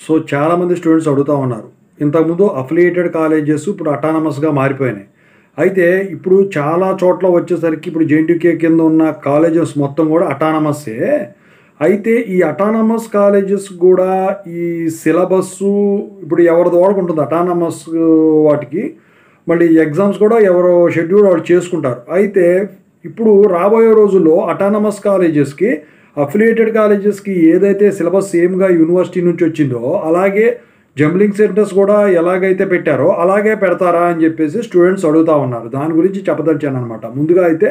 So చాలామంది students అడుగుతూ ఉన్నారు. ఇంతకుముందు అఫిలియేటెడ్ కాలేజెస్ ఇప్పుడు అటానమస్‌గా మారిపోయినాయి. అయితే ఇప్పుడు చాలా చోట్ల వచ్చేసరికి ఇప్పుడు జేఎన్‌టీయూకే కింద ఉన్న కాలేజెస్ మొత్తం కూడా అటానమస్సే. అయితే ఈ అటానమస్ కాలేజెస్ గూడా ఈ సిలబస్సు ఇప్పుడు ఎవరిది వాళ్ళకుంటుంది అటానమస్ వాటికి. మళ్ళీ ఎగ్జామ్స్ కూడా ఎవరు షెడ్యూల్ వాళ్ళు చేసుకుంటారు. అయితే ఇప్పుడు రాబోయే రోజుల్లో అటానమస్ కాలేజెస్‌కి, అఫిలియేటెడ్ కాలేజెస్‌కి ఏదైతే సిలబస్ సేమ్‌గా యూనివర్సిటీ నుంచి వచ్చిందో, అలాగే జంబ్లింగ్ సెంటర్స్ కూడా ఎలాగైతే పెట్టారో అలాగే పెడతారా అని చెప్పేసి స్టూడెంట్స్ అడుగుతా ఉన్నారు. దాని గురించి చెప్పదలిచాననమాట. ముందుగా అయితే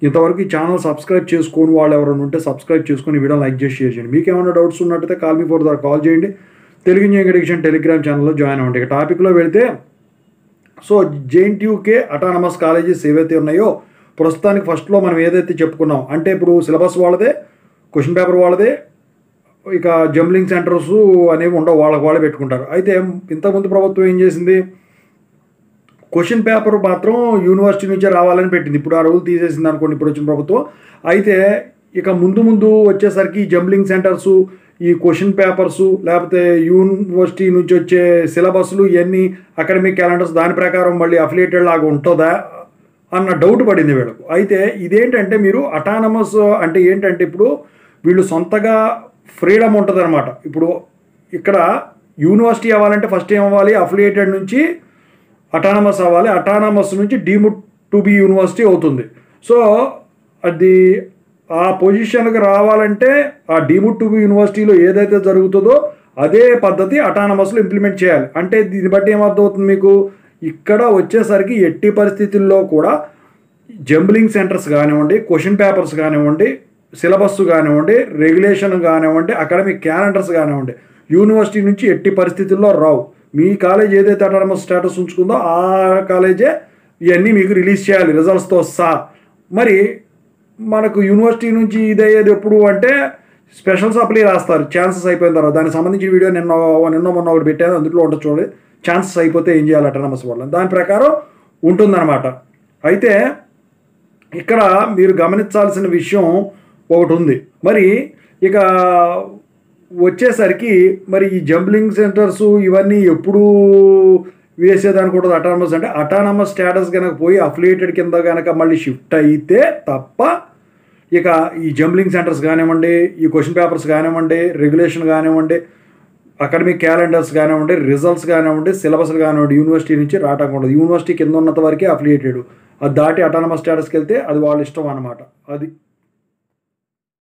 ఇంతవరకు ఈ ఛానల్ సబ్స్క్రైబ్ చేసుకోని వాళ్ళు ఎవరైనా ఉంటే సబ్స్క్రైబ్ చేసుకొని వీడియోని లైక్ చేసి షేర్ చేయండి. మీకేమైనా డౌట్స్ ఉన్నట్టయితే call me for the call చేయండి. తెలుగు ఇంజనీరింగ్ ఎడ్యుకేషన్ టెలిగ్రామ్ ఛానల్లో జాయిన్ అవ్వండి. ఇక టాపిక్‌లో వెళ్తే సో జేఎన్‌టీయూకే అటానమస్ కాలేజెస్ ఏవైతే ఉన్నాయో ప్రస్తుతానికి ఫస్ట్‌లో మనం ఏదైతే చెప్పుకున్నాం అంటే ఇప్పుడు సిలబస్ వాళ్ళదే, క్వెషన్ పేపర్ వాళ్ళదే, ఇక జంబ్లింగ్ సెంటర్స్ అనేవి ఉండవు. వాళ్ళకి వాళ్ళే పెట్టుకుంటారు. అయితే ఇంతకుముందు ప్రభుత్వం ఏం చేసింది? క్వెషన్ పేపర్ మాత్రం యూనివర్సిటీ నుంచే రావాలని పెట్టింది. ఇప్పుడు ఆ రూల్ తీసేసింది అనుకోండి ఇప్పుడు వచ్చిన ప్రభుత్వం. అయితే ఇక ముందు ముందు వచ్చేసరికి జంబ్లింగ్ సెంటర్సు, ఈ క్వెషన్ పేపర్సు లేకపోతే యూనివర్సిటీ నుంచి వచ్చే సిలబస్లు ఇవన్నీ అకాడమిక్ క్యాలెండర్స్ దాని ప్రకారం మళ్ళీ అఫిలియేటెడ్ లాగా ఉంటుందా అన్న డౌట్ పడింది వీళ్ళకు. అయితే ఇదేంటంటే మీరు అటానమస్ అంటే ఏంటంటే ఇప్పుడు వీళ్ళు సొంతగా ఫ్రీడమ్ ఉంటుందన్నమాట. ఇప్పుడు ఇక్కడ యూనివర్సిటీ అవ్వాలంటే ఫస్ట్ ఏం అవ్వాలి? అఫిలియేటెడ్ నుంచి అటానమస్ అవ్వాలి. అటానమస్ నుంచి డీమ్డ్ టు బి యూనివర్సిటీ అవుతుంది. సో అది ఆ పొజిషన్కి రావాలంటే ఆ డీమ్డ్ టు బి యూనివర్సిటీలో ఏదైతే జరుగుతుందో అదే పద్ధతి అటానమస్లో ఇంప్లిమెంట్ చేయాలి. అంటే దీన్ని బట్టి ఏమర్థమవుతుంది మీకు? ఇక్కడ వచ్చేసరికి ఎట్టి పరిస్థితుల్లో కూడా జంబ్లింగ్ సెంటర్స్ కానివ్వండి, క్వెషన్ పేపర్స్ కానివ్వండి, సిలబస్ కానివ్వండి, రెగ్యులేషన్ కానివ్వండి, అకాడమిక్ క్యాలెండర్స్ కానివ్వండి యూనివర్సిటీ నుంచి ఎట్టి పరిస్థితుల్లో రావు. మీ కాలేజ్ ఏదైతే అటానమస్ స్టేటస్ ఉంచుకుందో ఆ కాలేజే ఇవన్నీ మీకు రిలీజ్ చేయాలి రిజల్ట్స్తో సహా. మరి మనకు యూనివర్సిటీ నుంచి ఇదయ్యేది ఎప్పుడు అంటే స్పెషల్ సప్లీ రాస్తారు ఛాన్సెస్ అయిపోయిన తర్వాత. దానికి సంబంధించిన వీడియో నిన్న మొన్న ఒకటి పెట్టాను, అందులో ఉంటుంది చూడండి. ఛాన్సెస్ అయిపోతే ఏం చేయాలి అటానమస్ వల్ల, దాని ప్రకారం ఉంటుందన్నమాట. అయితే ఇక్కడ మీరు గమనించాల్సిన విషయం ఒకటి ఉంది. మరి ఇక వచ్చేసరికి మరి ఈ జంబ్లింగ్ సెంటర్స్ ఇవన్నీ ఎప్పుడు వేసేదనుకుంటుంది అటానమస్ అంటే అటానమస్ స్టేటస్ కనుక పోయి అఫిలియేటెడ్ కింద కనుక మళ్ళీ షిఫ్ట్ అయితే తప్ప ఇక ఈ జంబ్లింగ్ సెంటర్స్ కానివ్వండి, ఈ క్వెషన్ పేపర్స్ కానివ్వండి, రెగ్యులేషన్ కానివ్వండి, అకాడమిక్ క్యాలెండర్స్ కానివ్వండి, రిజల్ట్స్ కానివ్వండి, సిలబస్లు కానివ్వండి యూనివర్సిటీ నుంచి రావటం ఉండదు. యూనివర్సిటీ కింద ఉన్నంత వరకే అఫిలియేటెడ్. అది దాటి అటానమస్ స్టేటస్కి వెళ్తే అది వాళ్ళ ఇష్టం అన్నమాట. అది